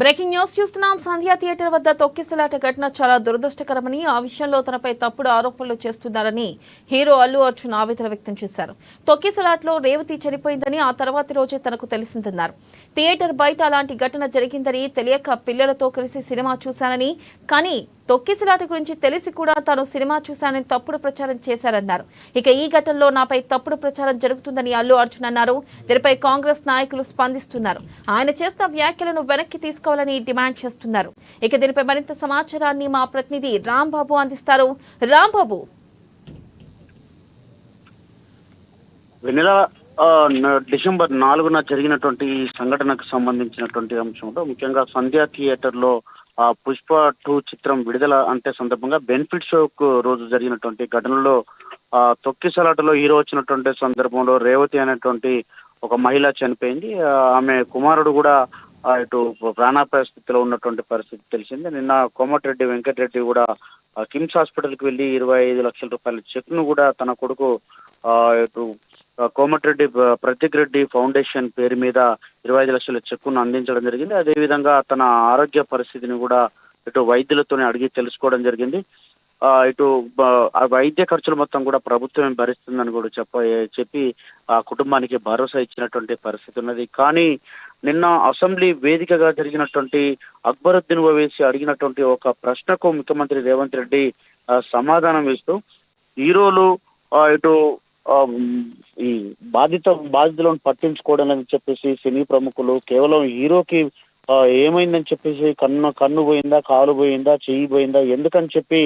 Breaking news చూస్తున్నాం. సంధ్యా theatre వద్ద తొక్కిసలాట ఘటన చాలా దురదృష్టకరమని, ఆ విషయంలో తనపై తప్పుడు ఆరోపణలు చేస్తున్నారని హీరో అల్లు అర్జున్ ఆవేదన వ్యక్తం చేశారు. తొక్కిసలాట్లో రేవతి చనిపోయిందని ఆ తర్వాతి రోజే తనకు తెలిసిందన్నారు. థియేటర్ బయట అలాంటి ఘటన జరిగిందని తెలియక పిల్లలతో కలిసి సినిమా చూశానని, కానీ తొక్కిసలాట గురించి తెలిసి కూడా తాను సినిమా చూశానని తప్పుడు ప్రచారం చేశారన్నారు. ఇక ఈ ఘటనలో నాపై తప్పుడు ప్రచారం జరుగుతుందని అల్లు అర్జున్ అన్నారు. దీనిపై కాంగ్రెస్ నాయకులు స్పందిస్తున్నారు. ఆయన చేసిన వ్యాఖ్యలను వెనక్కి తీసుకోవాలని డిమాండ్ చేస్తున్నారు. ఇక దీనిపై మరింత సమాచారాన్ని మా ప్రతినిధి రాంబాబు అందిస్తారు. రాంబాబు, వెన్నెల డిసెంబర్ 4న జరిగినటువంటి సంఘటనకు సంబంధించినటువంటి అంశంలో ముఖ్యంగా సంధ్యా థియేటర్ లో పుష్ప 2 చిత్రం విడుదల సందర్భంగా బెనిఫిట్ షోకు రోజు జరిగినటువంటి ఘటనలో తొక్కిసలాటలో హీరో వచ్చినటువంటి సందర్భంలో రేవతి అనేటువంటి ఒక మహిళ చనిపోయింది. ఆమె కుమారుడు కూడా ఇటు ప్రాణాపాయ స్థితిలో ఉన్నటువంటి పరిస్థితి తెలిసింది. నిన్న కోమటిరెడ్డి వెంకటరెడ్డి కూడా కిమ్స్ హాస్పిటల్కి వెళ్ళి 25 లక్షల రూపాయల చెక్ ను కూడా తన కొడుకు ఇటు కోమటిరెడ్డి ప్రతీక్ రెడ్డి ఫౌండేషన్ పేరు మీద 25 లక్షల చెక్కును అందించడం జరిగింది. అదేవిధంగా తన ఆరోగ్య పరిస్థితిని కూడా ఇటు వైద్యులతోనే అడిగి తెలుసుకోవడం జరిగింది. ఇటు వైద్య ఖర్చులు మొత్తం కూడా ప్రభుత్వమే భరిస్తుందని కూడా చెప్పి ఆ కుటుంబానికి భరోసా ఇచ్చినటువంటి పరిస్థితి ఉన్నది. కానీ నిన్న అసెంబ్లీ వేదికగా జరిగినటువంటి అక్బరుద్దీన్ ఓవైసీ అడిగినటువంటి ఒక ప్రశ్నకు ముఖ్యమంత్రి రేవంత్ రెడ్డి సమాధానం ఇస్తూ హీరోలు ఇటు ఈ బాధితులను పట్టించుకోవడం అని చెప్పేసి సినీ ప్రముఖులు కేవలం హీరోకి ఏమైందని చెప్పేసి కన్ను పోయిందా, కాలు పోయిందా, చెయ్యి పోయిందా, ఎందుకని చెప్పి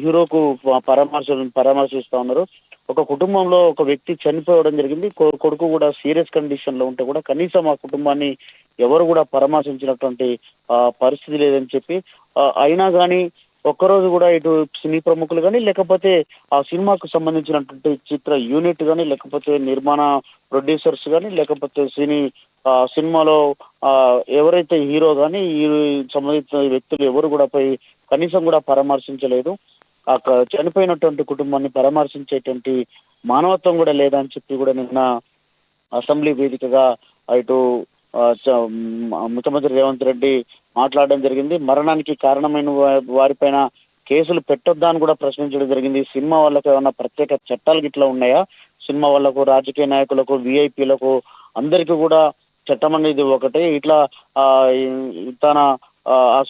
హీరోకు పరామర్శిస్తా ఉన్నారు. ఒక కుటుంబంలో ఒక వ్యక్తి చనిపోవడం జరిగింది. కొడుకు కూడా సీరియస్ కండిషన్ లో ఉంటే కూడా కనీసం ఆ కుటుంబాన్ని ఎవరు కూడా పరామర్శించినటువంటి పరిస్థితి లేదని చెప్పి, అయినా కానీ ఒక్కరోజు కూడా ఇటు సినీ ప్రముఖులు కానీ లేకపోతే ఆ సినిమాకు సంబంధించినటువంటి చిత్ర యూనిట్ కానీ లేకపోతే నిర్మాణ ప్రొడ్యూసర్స్ కానీ లేకపోతే సినిమాలో ఎవరైతే హీరో కానీ ఈ సంబంధించిన వ్యక్తులు ఎవరు కూడా పోయి కనీసం కూడా పరామర్శించలేదు. చనిపోయినటువంటి కుటుంబాన్ని పరామర్శించేటువంటి మానవత్వం కూడా లేదని చెప్పి కూడా నిన్న అసెంబ్లీ వేదికగా ఇటు ముఖ్యమంత్రి రేవంత్ రెడ్డి మాట్లాడడం జరిగింది. మరణానికి కారణమైన వారిపైన కేసులు పెట్టొద్దా అని కూడా ప్రశ్నించడం జరిగింది. సినిమా వాళ్ళకు ఏమైనా ప్రత్యేక చట్టాలు గిట్లా ఉన్నాయా? సినిమా వాళ్ళకు, రాజకీయ నాయకులకు, విఐపీలకు అందరికీ కూడా చట్టం అనేది ఒకటే. ఇట్లా తన ఆ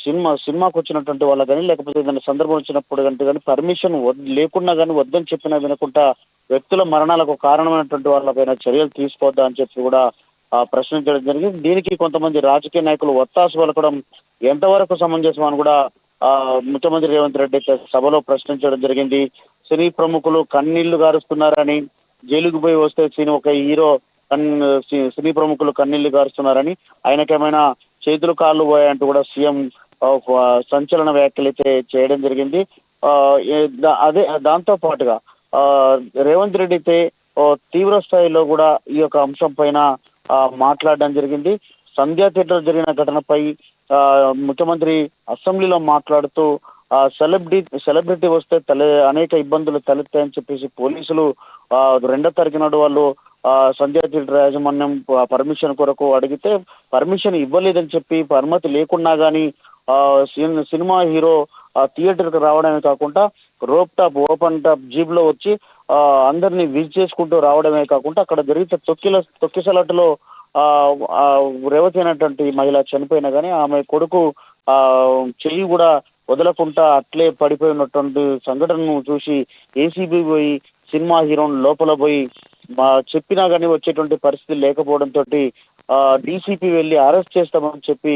సినిమాకు వచ్చినటువంటి వాళ్ళ కానీ లేకపోతే ఏదైనా సందర్భం వచ్చినప్పుడు కానీ పర్మిషన్ లేకున్నా కానీ వద్దని చెప్పినా వినకుండా వ్యక్తుల మరణాలకు కారణమైనటువంటి వాళ్ళపైన చర్యలు తీసుకోవద్దా అని చెప్పి కూడా ప్రశ్నించడం జరిగింది. దీనికి కొంతమంది రాజకీయ నాయకులు ఒత్తాసు పలకడం ఎంతవరకు సమంజసం అని కూడా ముఖ్యమంత్రి రేవంత్ రెడ్డి సభలో ప్రశ్నించడం జరిగింది. సినీ ప్రముఖులు కన్నీళ్లు గారుస్తున్నారని, జైలుకు పోయి వస్తే ఒక హీరో సినీ ప్రముఖులు కన్నీళ్లు గారుస్తున్నారని, ఆయనకేమైనా చేతులు కాళ్ళు పోయాయంటూ కూడా సీఎం సంచలన వ్యాఖ్యలు అయితే చేయడం జరిగింది. దాంతో పాటుగా రేవంత్ రెడ్డి అయితే తీవ్ర స్థాయిలో కూడా ఈ యొక్క అంశం పైన మాట్లాడడం జరిగింది. సంధ్యా థియేటర్ జరిగిన ఘటనపై ముఖ్యమంత్రి అసెంబ్లీలో మాట్లాడుతూ సెలబ్రిటీ వస్తే అనేక ఇబ్బందులు తలెత్తాయని చెప్పేసి పోలీసులు 2వ తారీఖు నాడు వాళ్ళు సంధ్యా థియేటర్ యాజమాన్యం పర్మిషన్ కొరకు అడిగితే పర్మిషన్ ఇవ్వలేదని చెప్పి, అనుమతి లేకున్నా కానీ సినిమా హీరో థియేటర్కి రావడమే కాకుండా ఓపెన్ టాప్ జీప్ లో వచ్చి అందరినీ విజిట్ చేసుకుంటూ రావడమే కాకుండా అక్కడ జరిగితే తొక్కిసలాటలో రేవతి అయినటువంటి మహిళ చనిపోయినా కానీ ఆమె కొడుకు చెయ్యి కూడా వదలకుండా అట్లే పడిపోయినటువంటి సంఘటనను చూసి ఏసీబీ పోయి సినిమా హీరోను లోపల పోయి చెప్పినా కానీ వచ్చేటువంటి పరిస్థితి లేకపోవడంతో డీసీపీ వెళ్ళి అరెస్ట్ చేస్తామని చెప్పి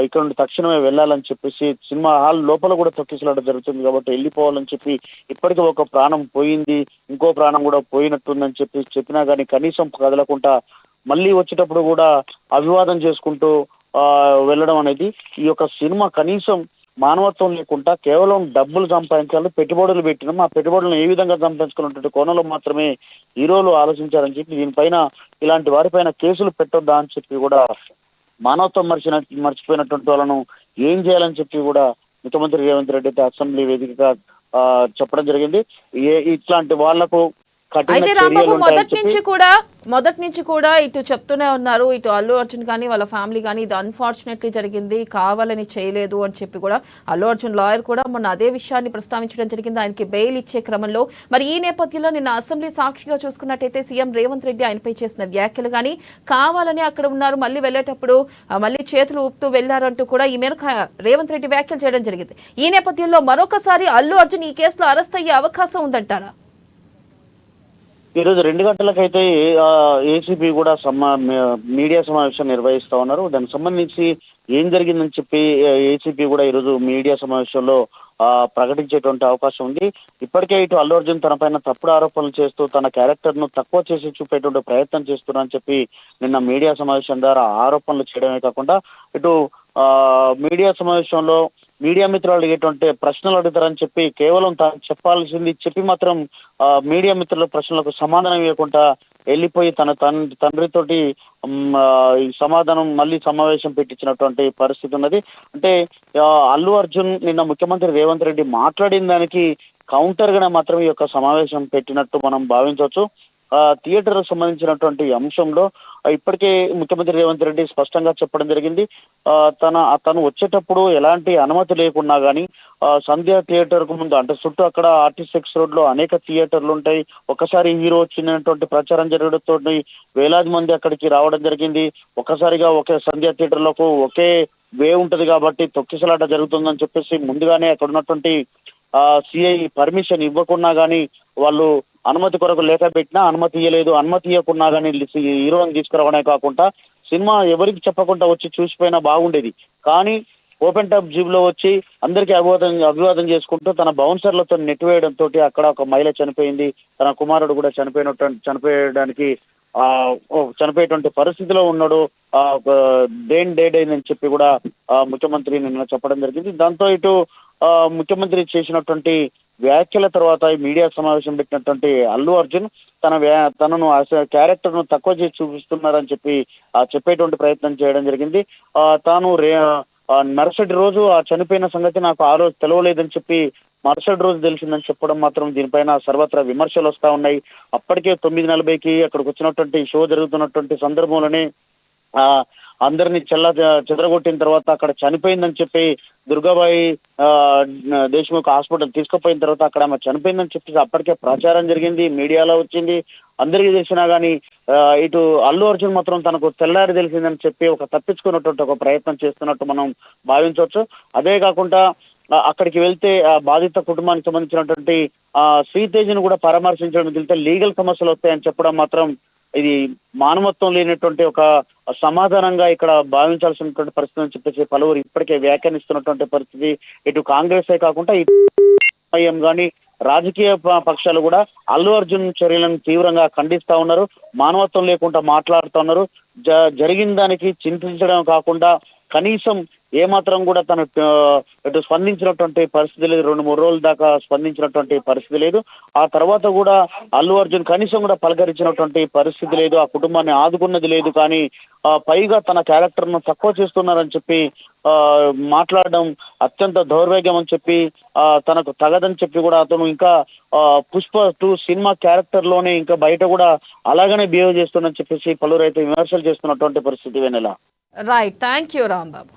ఇక్కడ నుండి తక్షణమే వెళ్ళాలని చెప్పేసి సినిమా హాల్ లోపల కూడా తొక్కిసలాట జరుగుతుంది కాబట్టి వెళ్ళిపోవాలని చెప్పి, ఇప్పటికీ ఒక ప్రాణం పోయింది, ఇంకో ప్రాణం కూడా పోయినట్టుందని చెప్పినా కానీ కనీసం కదలకుండా మళ్ళీ వచ్చేటప్పుడు కూడా అభివాదం చేసుకుంటూ వెళ్ళడం అనేది ఈ యొక్క సినిమా కనీసం మానవత్వం లేకుండా కేవలం డబ్బులు సంపాదించాలి, పెట్టుబడులు పెట్టినాం, ఆ పెట్టుబడులను ఏ విధంగా సంపాదించుకున్నటువంటి కోణంలో మాత్రమే హీరోలు ఆలోచించారని చెప్పి దీనిపైన ఇలాంటి వారిపైన కేసులు పెట్టొద్దా అని చెప్పి కూడా మానవత్వం మర్చిపోయినటువంటి వాళ్ళను ఏం చేయాలని చెప్పి కూడా ముఖ్యమంత్రి రేవంత్ రెడ్డి అయితే అసెంబ్లీ వేదికగా చెప్పడం జరిగింది. ఇట్లాంటి వాళ్లకు కఠిన అయితే చర్యలు రాంబాబు ఉంటాయని చెప్పి మొదటి నుంచి కూడా ఇటు చెప్తూనే ఉన్నారు, ఇటు అల్లు అర్జున్ కానీ వాళ్ళ ఫ్యామిలీ కానీ ఇది అన్ఫార్చునేట్లీ జరిగింది, కావాలని చేయలేదు అని చెప్పి కూడా అల్లు అర్జున్ లాయర్ కూడా మొన్న అదే విషయాన్ని ప్రస్తావించడం జరిగింది ఆయనకి బెయిల్ ఇచ్చే క్రమంలో. మరి ఈ నేపథ్యంలో నిన్న అసెంబ్లీ సాక్షిగా చూసుకున్నట్టయితే సీఎం రేవంత్ రెడ్డి ఆయనపై చేసిన వ్యాఖ్యలు కానీ కావాలని అక్కడ ఉన్నారు, మళ్ళీ వెళ్ళేటప్పుడు మళ్ళీ చేతులు ఊపుతూ వెళ్లారు అంటూ కూడా ఈ మేరకు రేవంత్ రెడ్డి వ్యాఖ్యలు చేయడం జరిగింది. ఈ నేపథ్యంలో మరొకసారి అల్లు అర్జున్ ఈ కేసులో అరెస్ట్ అయ్యే అవకాశం ఉందంటారా? ఈరోజు 2 గంటలకైతే ఏసీపీ కూడా మీడియా సమావేశం నిర్వహిస్తా ఉన్నారు. దానికి సంబంధించి ఏం జరిగిందని చెప్పి ఏసీపీ కూడా ఈరోజు మీడియా సమావేశంలో ప్రకటించేటువంటి అవకాశం ఉంది. ఇప్పటికే ఇటు అల్లు అర్జున్ తన పైన తప్పుడు ఆరోపణలు చేస్తూ తన క్యారెక్టర్ ను తక్కువ చేసి చూపేటువంటి ప్రయత్నం చేస్తున్నారని చెప్పి నిన్న మీడియా సమావేశం ద్వారా ఆరోపణలు చేయడమే కాకుండా ఇటు మీడియా సమావేశంలో మీడియా మిత్రులు అడిగేటువంటి ప్రశ్నలు అడుగుతారని చెప్పి కేవలం తాను చెప్పాల్సింది చెప్పి మాత్రం మీడియా మిత్రుల ప్రశ్నలకు సమాధానం ఇవ్వకుండా వెళ్ళిపోయి తన తండ్రితోటి ఈ సమాధానం మళ్ళీ సమావేశం పెట్టించినటువంటి పరిస్థితి ఉన్నది. అంటే అల్లు అర్జున్ నిన్న ముఖ్యమంత్రి రేవంత్ రెడ్డి మాట్లాడిన దానికి కౌంటర్ గా మాత్రం ఈ యొక్క సమావేశం పెట్టినట్టు మనం భావించవచ్చు. థియేటర్ సంబంధించినటువంటి అంశంలో ఇప్పటికే ముఖ్యమంత్రి రేవంత్ రెడ్డి స్పష్టంగా చెప్పడం జరిగింది. తను వచ్చేటప్పుడు ఎలాంటి అనుమతి లేకున్నా కానీ సంధ్య థియేటర్ కు ముందు అంటే చుట్టూ అక్కడ ఆర్టిస్ట్ రోడ్ లో అనేక థియేటర్లు ఉంటాయి. ఒకసారి హీరో వచ్చినటువంటి ప్రచారం జరగడంతో వేలాది మంది అక్కడికి రావడం జరిగింది. ఒక్కసారిగా ఒకే సంధ్య థియేటర్ లకు ఒకే వే ఉంటది కాబట్టి తొక్కిసలాట జరుగుతుందని చెప్పేసి ముందుగానే అక్కడ ఉన్నటువంటి సిఐ పర్మిషన్ ఇవ్వకున్నా కానీ వాళ్ళు అనుమతి కొరకు లేఖ పెట్టినా అనుమతి ఇవ్వలేదు. అనుమతి ఇవ్వకున్నా కానీ హీరోని తీసుకురావడమే కాకుండా సినిమా ఎవరికి చెప్పకుండా వచ్చి చూసిపోయినా బాగుండేది. కానీ ఓపెన్ టాప్ జీప్ లో వచ్చి అందరికీ అభివాదం చేసుకుంటూ తన బౌన్సర్లతో నెట్టివేయడంతో అక్కడ ఒక మహిళ చనిపోయింది. తన కుమారుడు కూడా చనిపోయేటువంటి పరిస్థితిలో ఉన్నాడు. బ్రెయిన్ డెడ్ అయిందని చెప్పి కూడా ముఖ్యమంత్రి నిన్న చెప్పడం జరిగింది. దాంతో ఇటు ముఖ్యమంత్రి చేసినటువంటి వ్యాఖ్యల తర్వాత ఈ మీడియా సమావేశం పెట్టినటువంటి అల్లు అర్జున్ తనను క్యారెక్టర్ ను తక్కువ చేసి చూపిస్తున్నారని చెప్పి చెప్పేటువంటి ప్రయత్నం చేయడం జరిగింది. తాను మరుసటి రోజు చనిపోయిన సంగతి నాకు ఆ రోజు తెలవలేదని చెప్పి మరుసటి రోజు తెలిసిందని చెప్పడం మాత్రం దీనిపైన సర్వత్రా విమర్శలు వస్తా ఉన్నాయి. అప్పటికే 9:40కి అక్కడికి వచ్చినటువంటి షో జరుగుతున్నటువంటి సందర్భంలోనే అందరినీ చెదరగొట్టిన తర్వాత అక్కడ చనిపోయిందని చెప్పి దుర్గాబాయి దేశ్ముఖ్ హాస్పిటల్ తీసుకుపోయిన తర్వాత అక్కడ ఆమె చనిపోయిందని చెప్పి అప్పటికే ప్రచారం జరిగింది, మీడియాలో వచ్చింది, అందరికీ తెలిసినా కానీ ఇటు అల్లు అర్జున్ మాత్రం తనకు తెల్లారి తెలిసిందని చెప్పి తప్పించుకున్నటువంటి ఒక ప్రయత్నం చేస్తున్నట్టు మనం భావించవచ్చు. అదే కాకుండా అక్కడికి వెళ్తే బాధిత కుటుంబానికి సంబంధించినటువంటి శ్రీతేజ్ను కూడా పరామర్శించడం వెళ్తే లీగల్ సమస్యలు వస్తాయని చెప్పడం మాత్రం ఇది మానవత్వం లేనటువంటి ఒక సమాధానంగా ఇక్కడ భావించాల్సినటువంటి పరిస్థితి అని చెప్పేసి పలువురు ఇప్పటికే వ్యాఖ్యానిస్తున్నటువంటి పరిస్థితి. ఇటు కాంగ్రెసే కాకుండా ఇటు కానీ రాజకీయ పక్షాలు కూడా అల్లు అర్జున్ చర్యలను తీవ్రంగా ఖండిస్తా ఉన్నారు. మానవత్వం లేకుండా మాట్లాడుతూ ఉన్నారు. జరిగిన దానికి చింతించడం కాకుండా కనీసం ఏమాత్రం కూడా తను ఇటు స్పందించినటువంటి పరిస్థితి లేదు. 2-3 రోజుల దాకా స్పందించినటువంటి పరిస్థితి లేదు. ఆ తర్వాత కూడా అల్లు అర్జున్ కనీసం కూడా పలకరించినటువంటి పరిస్థితి లేదు. ఆ కుటుంబాన్ని ఆదుకున్నది లేదు. కానీ పైగా తన క్యారెక్టర్ ను తక్కువ చేస్తున్నారని చెప్పి మాట్లాడడం అత్యంత దౌర్భాగ్యం అని చెప్పి తనకు తగదని చెప్పి కూడా అతను ఇంకా పుష్ప 2 సినిమా క్యారెక్టర్ లోనే ఇంకా బయట కూడా అలాగనే బిహేవ్ చేస్తుందని చెప్పేసి పలువురు అయితే విమర్శలు చేస్తున్నటువంటి పరిస్థితి. Vennela. Right, thank you Rambabu.